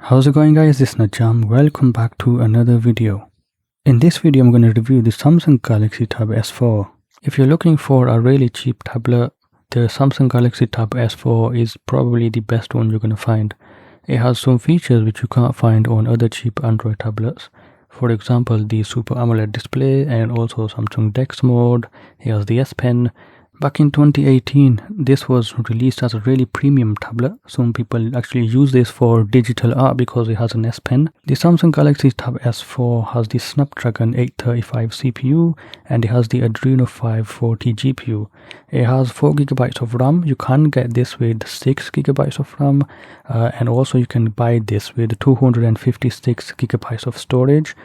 How's it going, guys? This is Najam. Welcome back to another video. In this video I'm going to review the Samsung Galaxy Tab S4. If you're looking for a really cheap tablet, the Samsung Galaxy Tab S4 is probably the best one you're going to find. It has some features which you can't find on other cheap Android tablets. For example, the Super AMOLED display and also Samsung Dex mode. It has the S Pen. Back in 2018, this was released as a really premium tablet. Some people actually use this for digital art because it has an S Pen. The Samsung Galaxy Tab S4 has the Snapdragon 835 CPU and it has the Adreno 540 GPU. It has 4GB of RAM. You can get this with 6GB of RAM and also you can buy this with 256GB of storage.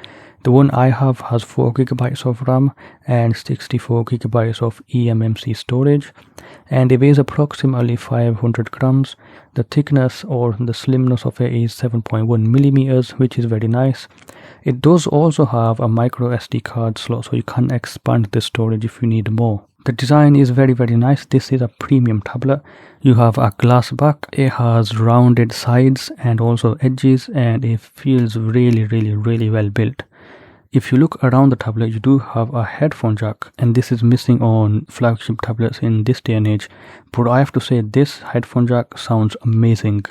The one I have has 4GB of RAM and 64GB of eMMC storage, and it weighs approximately 500 grams. The thickness or the slimness of it is 7.1 millimeters, which is very nice. It does also have a micro SD card slot, so you can expand the storage if you need more. The design is very nice. This is a premium tablet. You have a glass back, it has rounded sides and also edges, and it feels really well built. If you look around the tablet, you do have a headphone jack, and this is missing on flagship tablets in this day and age. But I have to say, this headphone jack sounds amazing.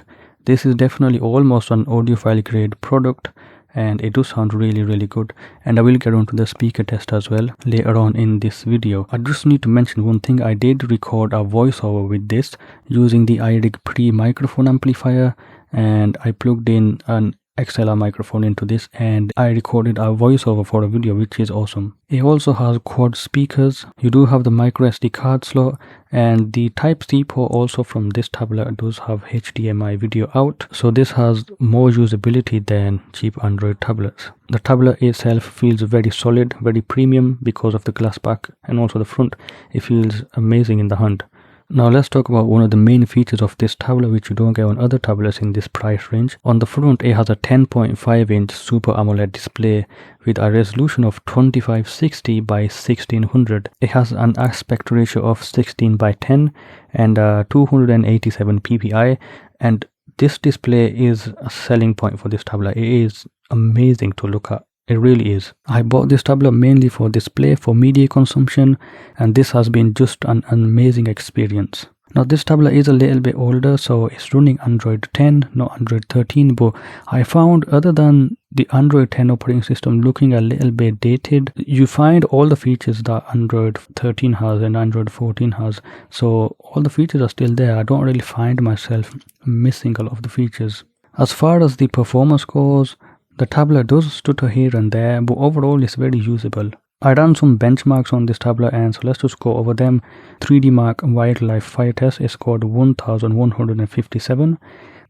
This is definitely almost an audiophile grade product, and it does sound really good. And I will get onto the speaker test as well later on in this video. I just need to mention one thing. I did record a voiceover with this using the iRig Pre microphone amplifier, and I plugged in an XLR microphone into this and I recorded a voiceover for a video, which is awesome. It also has quad speakers. You do have the micro SD card slot, and the Type-C port also from this tablet does have HDMI video out, so this has more usability than cheap Android tablets. The tablet itself feels very solid, very premium because of the glass back and also the front. It feels amazing in the hand. Now let's talk about one of the main features of this tablet which you don't get on other tablets in this price range. On the front, it has a 10.5-inch Super AMOLED display with a resolution of 2560 by 1600. It has an aspect ratio of 16:10 and 287 ppi, and this display is a selling point for this tablet. It is amazing to look at. It really is. I bought this tablet mainly for display, for media consumption, and this has been just an amazing experience. Now this tablet is a little bit older, so it's running Android 10, not Android 13, but I found other than the Android 10 operating system looking a little bit dated, you find all the features that Android 13 has and Android 14 has, so all the features are still there. I don't really find myself missing a lot of the features. As far as the performance goes, the tablet does stutter here and there, but overall it's very usable. I ran some benchmarks on this tablet, and so let's just go over them. 3D Mark Wildlife Fire Test is scored 1157.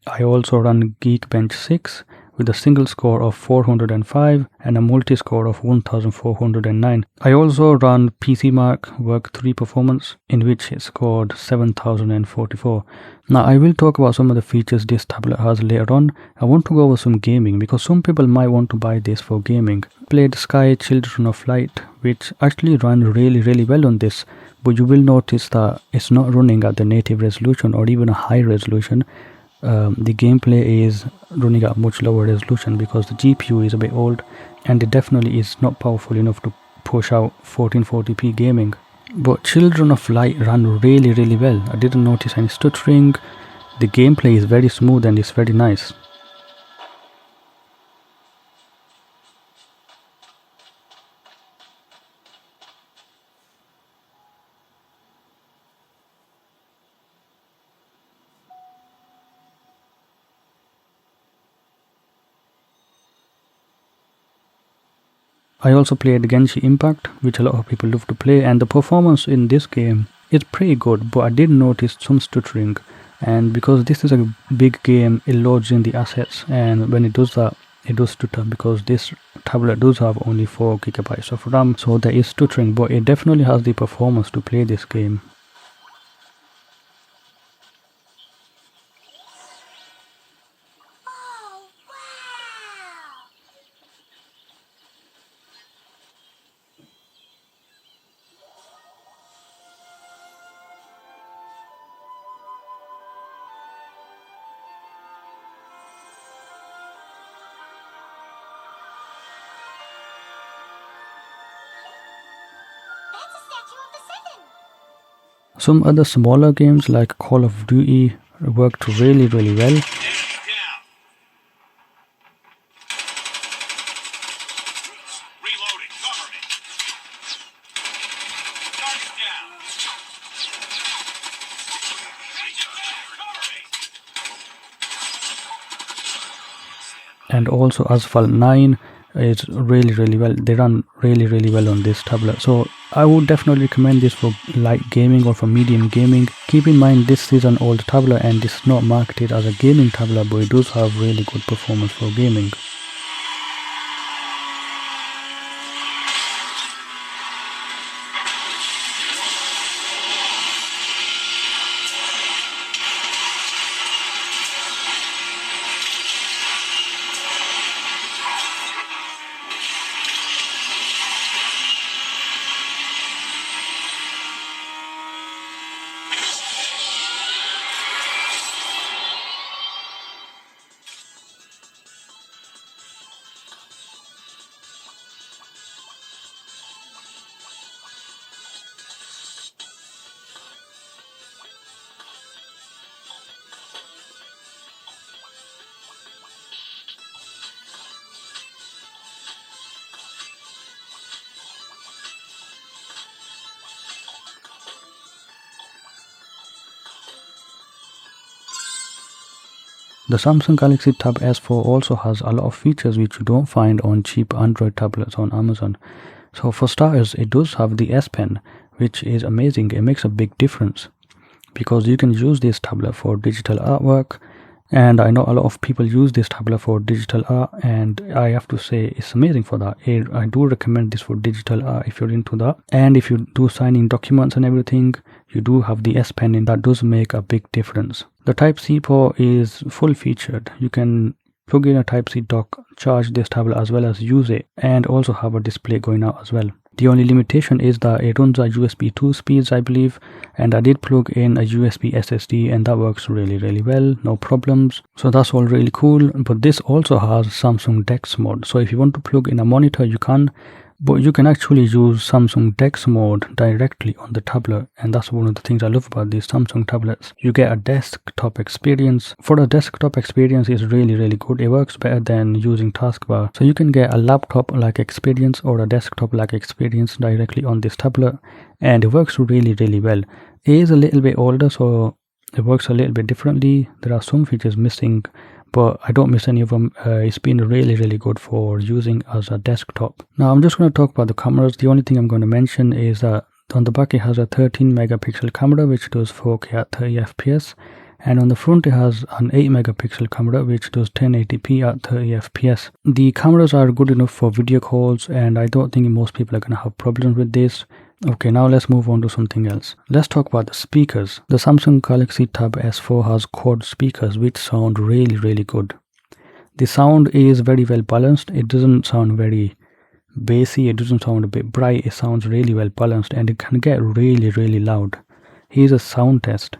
I also ran Geekbench 6 with a single score of 405 and a multi-score of 1409. I also ran PC Mark Work 3 Performance, in which it scored 7044. Now I will talk about some of the features this tablet has later on. I want to go over some gaming because some people might want to buy this for gaming. Played Sky Children of Light, which actually ran really well on this, but you will notice that it's not running at the native resolution or even a high resolution. The gameplay is running at a much lower resolution because the GPU is a bit old, and it definitely is not powerful enough to push out 1440p gaming. But Children of Light ran really well. I didn't notice any stuttering. The gameplay is very smooth and it's very nice. I also played Genshin Impact, which a lot of people love to play, and the performance in this game is pretty good, but I did notice some stuttering, and because this is a big game, it loads in the assets, and when it does that, it does stutter because this tablet does have only 4GB of RAM, so there is stuttering, but it definitely has the performance to play this game. Some other smaller games like Call of Duty worked really well. And also Asphalt 9 is really well. They run really well on this tablet. So I would definitely recommend this for light gaming or for medium gaming. Keep in mind this is an old tablet and this is not marketed as a gaming tablet, but it does have really good performance for gaming. The Samsung Galaxy Tab S4 also has a lot of features which you don't find on cheap Android tablets on Amazon. So for starters, it does have the S Pen, which is amazing. It makes a big difference because you can use this tablet for digital artwork, and I know a lot of people use this tablet for digital art, and I have to say it's amazing for that. I do recommend this for digital art if you're into that. And if you do signing documents and everything, you do have the S Pen, and that does make a big difference. The Type-C port is full featured. You can plug in a Type-C dock, charge this tablet as well as use it, and also have a display going out as well. The only limitation is that it runs at USB 2 speeds, I believe, and I did plug in a USB SSD and that works really well, no problems. So that's all really cool. But this also has Samsung DeX mode. So if you want to plug in a monitor, you can, but you can actually use Samsung DeX mode directly on the tablet, and that's one of the things I love about these Samsung tablets. You get a desktop experience. For the desktop experience, it's really good. It works better than using taskbar. So you can get a laptop-like experience or a desktop-like experience directly on this tablet, and it works really well. It is a little bit older, so it works a little bit differently. There are some features missing, but I don't miss any of them. It's been really good for using as a desktop. Now I'm just going to talk about the cameras. The only thing I'm going to mention is that on the back it has a 13 megapixel camera which does 4K at 30 fps, and on the front it has an 8 megapixel camera which does 1080p at 30 fps. The cameras are good enough for video calls, and I don't think most people are going to have problems with this. Okay, now let's move on to something else. Let's talk about the speakers. The Samsung Galaxy Tab S4 has quad speakers which sound really good. The sound is very well balanced. It doesn't sound very bassy, it doesn't sound a bit bright. It sounds really well balanced, and it can get really loud. Here's a sound test.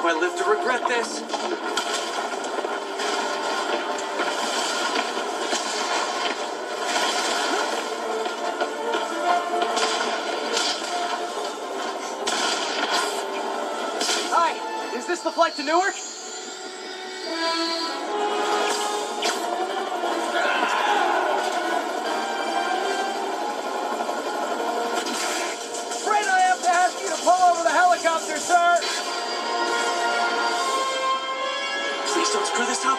I live to regret this. Hi, is this the flight to Newark? Afraid I have to ask you to pull over the helicopter, sir. Please don't screw this up.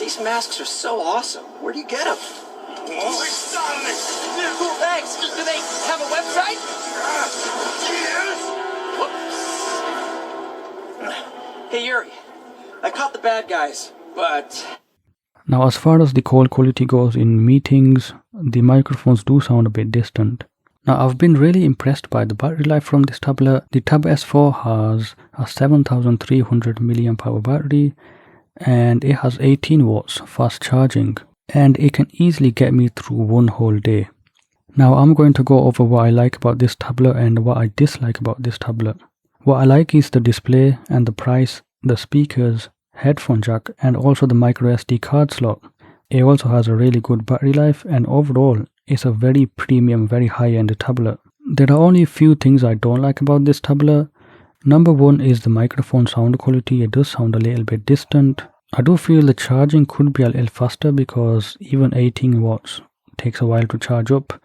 These masks are so awesome. Where do you get them? Cool, thanks. Do they have a website? Hey, Yuri. I caught the bad guys, but... Now, as far as the call quality goes in meetings, the microphones do sound a bit distant. Now, I've been really impressed by the battery life from this tablet. The Tab S4 has a 7300 mAh battery and it has 18 watts fast charging, and it can easily get me through one whole day. Now, I'm going to go over what I like about this tablet and what I dislike about this tablet. What I like is the display and the price, the speakers, headphone jack, and also the micro SD card slot. It also has a really good battery life, and overall it's a very premium, very high-end tablet. There are only a few things I don't like about this tablet. Number one is the microphone sound quality. It does sound a little bit distant. I do feel the charging could be a little faster because even 18 watts takes a while to charge up.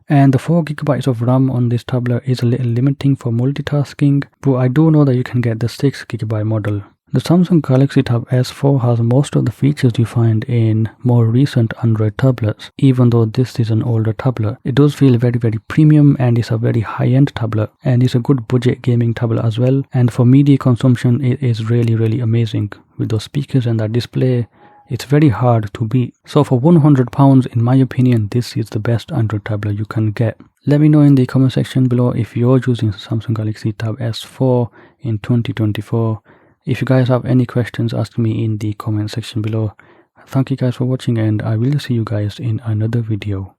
And the 4GB of RAM on this tablet is a little limiting for multitasking, but I do know that you can get the 6GB model. The Samsung Galaxy Tab S4 has most of the features you find in more recent Android tablets. Even though this is an older tablet, it does feel very premium, and it's a very high-end tablet, and it's a good budget gaming tablet as well. And for media consumption, it is really amazing. With those speakers and that display, it's very hard to beat. So for £100, in my opinion, this is the best Android tablet you can get. Let me know in the comment section below if you're using Samsung Galaxy Tab S4 in 2024. If you guys have any questions, ask me in the comment section below. Thank you guys for watching, and I will see you guys in another video.